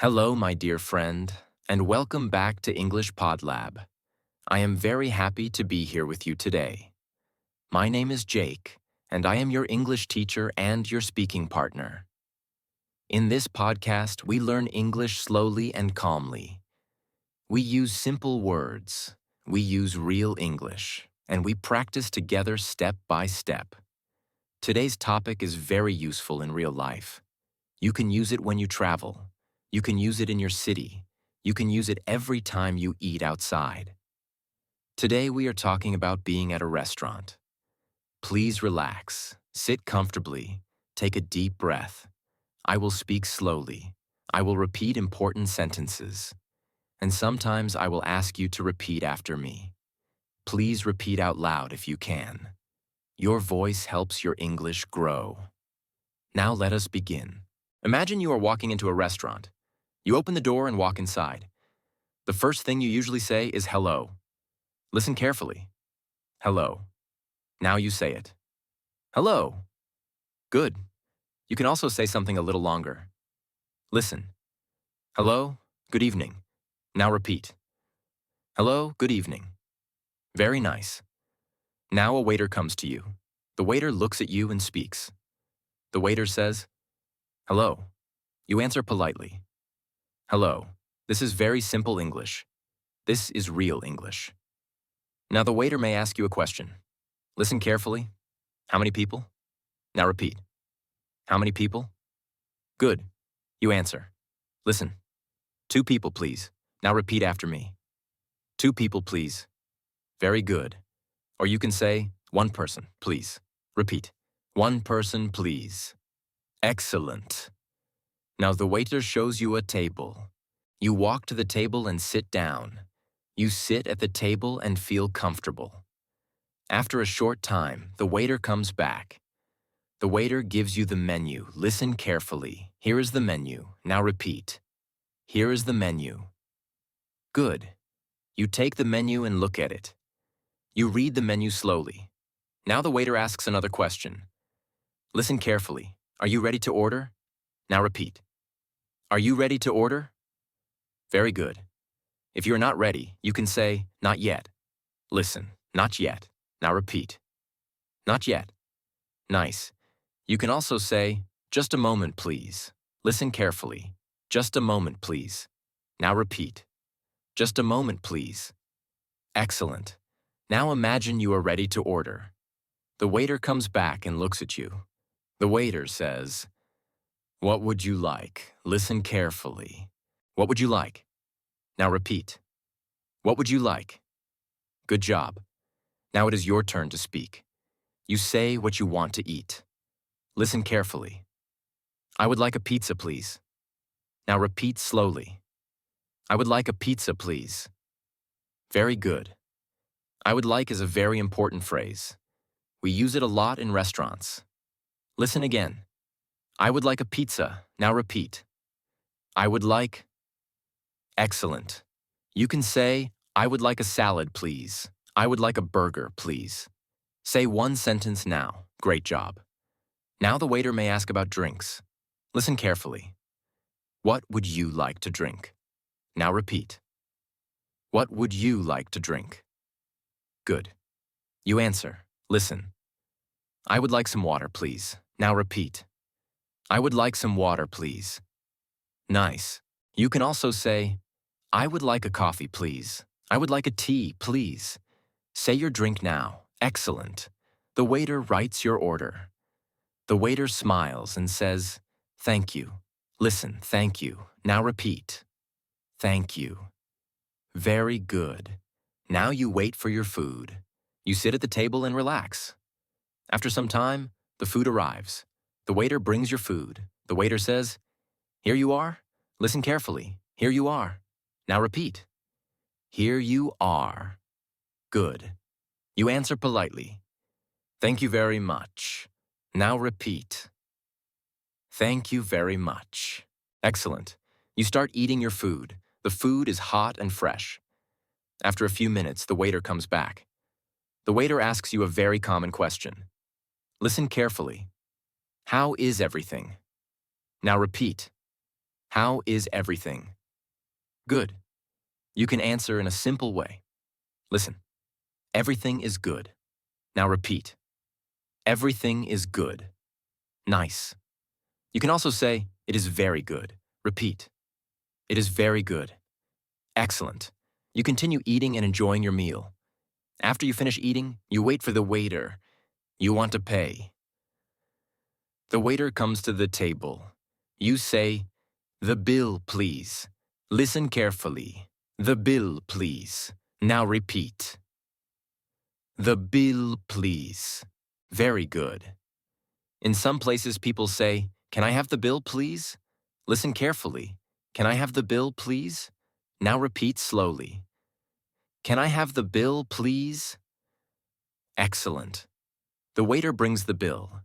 Hello, my dear friend, and welcome back to English Podlab. I am very happy to be here with you today. My name is Jake, and I am your English teacher and your speaking partner. In this podcast, we learn English slowly and calmly. We use simple words, we use real English, and we practice together step by step. Today's topic is very useful in real life. You can use it when you travel. You can use it in your city. You can use it every time you eat outside. Today we are talking about being at a restaurant. Please relax, sit comfortably, take a deep breath. I will speak slowly. I will repeat important sentences. And sometimes I will ask you to repeat after me. Please repeat out loud if you can. Your voice helps your English grow. Now let us begin. Imagine you are walking into a restaurant. You open the door and walk inside. The first thing you usually say is hello. Listen carefully. Hello. Now you say it. Hello. Good. You can also say something a little longer. Listen. Hello. Good evening. Now repeat. Hello. Good evening. Very nice. Now a waiter comes to you. The waiter looks at you and speaks. The waiter says, hello. You answer politely. Hello. This is very simple English. This is real English. Now the waiter may ask you a question. Listen carefully. How many people? Now repeat. How many people? Good. You answer. Listen. 2 people, please. Now repeat after me. 2 people, please. Very good. Or you can say, 1 person, please. Repeat. 1 person, please. Excellent. Now the waiter shows you a table. You walk to the table and sit down. You sit at the table and feel comfortable. After a short time, the waiter comes back. The waiter gives you the menu. Listen carefully. Here is the menu. Now repeat. Here is the menu. Good. You take the menu and look at it. You read the menu slowly. Now the waiter asks another question. Listen carefully. Are you ready to order? Now repeat. Are you ready to order? Very good. If you are not ready, you can say, not yet. Listen, not yet. Now repeat. Not yet. Nice. You can also say, just a moment, please. Listen carefully. Just a moment, please. Now repeat. Just a moment, please. Excellent. Now imagine you are ready to order. The waiter comes back and looks at you. The waiter says, what would you like? Listen carefully. What would you like? Now repeat. What would you like? Good job. Now it is your turn to speak. You say what you want to eat. Listen carefully. I would like a pizza, please. Now repeat slowly. I would like a pizza, please. Very good. I would like is a very important phrase. We use it a lot in restaurants. Listen again. I would like a pizza. Now repeat. I would like. Excellent. You can say, I would like a salad, please. I would like a burger, please. Say 1 sentence now. Great job. Now the waiter may ask about drinks. Listen carefully. What would you like to drink? Now repeat. What would you like to drink? Good. You answer. Listen. I would like some water, please. Now repeat. I would like some water, please. Nice. You can also say, I would like a coffee, please. I would like a tea, please. Say your drink now. Excellent. The waiter writes your order. The waiter smiles and says, thank you. Listen, thank you. Now repeat. Thank you. Very good. Now you wait for your food. You sit at the table and relax. After some time, the food arrives. The waiter brings your food. The waiter says, here you are. Listen carefully. Here you are. Now repeat. Here you are. Good. You answer politely. Thank you very much. Now repeat. Thank you very much. Excellent. You start eating your food. The food is hot and fresh. After a few minutes, the waiter comes back. The waiter asks you a very common question. Listen carefully. How is everything? Now repeat. How is everything? Good. You can answer in a simple way. Listen, everything is good. Now repeat. Everything is good. Nice. You can also say, it is very good. Repeat. It is very good. Excellent. You continue eating and enjoying your meal. After you finish eating, you wait for the waiter. You want to pay. The waiter comes to the table. You say, the bill, please. Listen carefully. The bill, please. Now repeat. The bill, please. Very good. In some places, people say, can I have the bill, please? Listen carefully. Can I have the bill, please? Now repeat slowly. Can I have the bill, please? Excellent. The waiter brings the bill.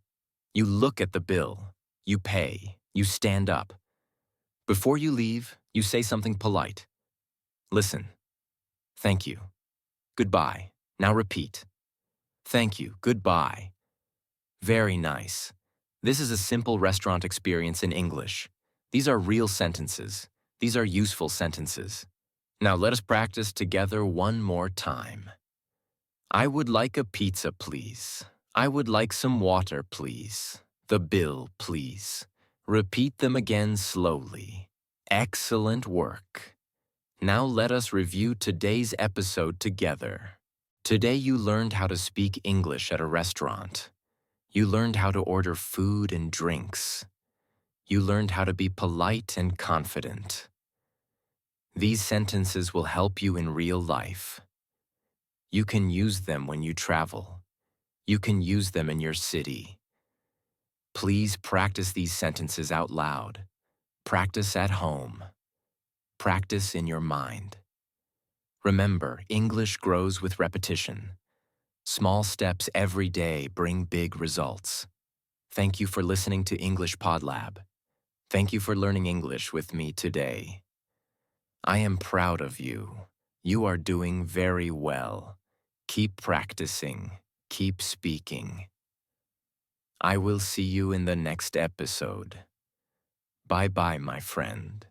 You look at the bill. You pay. You stand up. Before you leave, you say something polite. Listen. Thank you. Goodbye. Now repeat. Thank you. Goodbye. Very nice. This is a simple restaurant experience in English. These are real sentences. These are useful sentences. Now let us practice together one more time. I would like a pizza, please. I would like some water, please. The bill, please. Repeat them again slowly. Excellent work. Now let us review today's episode together. Today you learned how to speak English at a restaurant. You learned how to order food and drinks. You learned how to be polite and confident. These sentences will help you in real life. You can use them when you travel. You can use them in your city. Please practice these sentences out loud. Practice at home. Practice in your mind. Remember, English grows with repetition. Small steps every day bring big results. Thank you for listening to English Podlab. Thank you for learning English with me today. I am proud of you. You are doing very well. Keep practicing. Keep speaking. I will see you in the next episode. Bye-bye, my friend.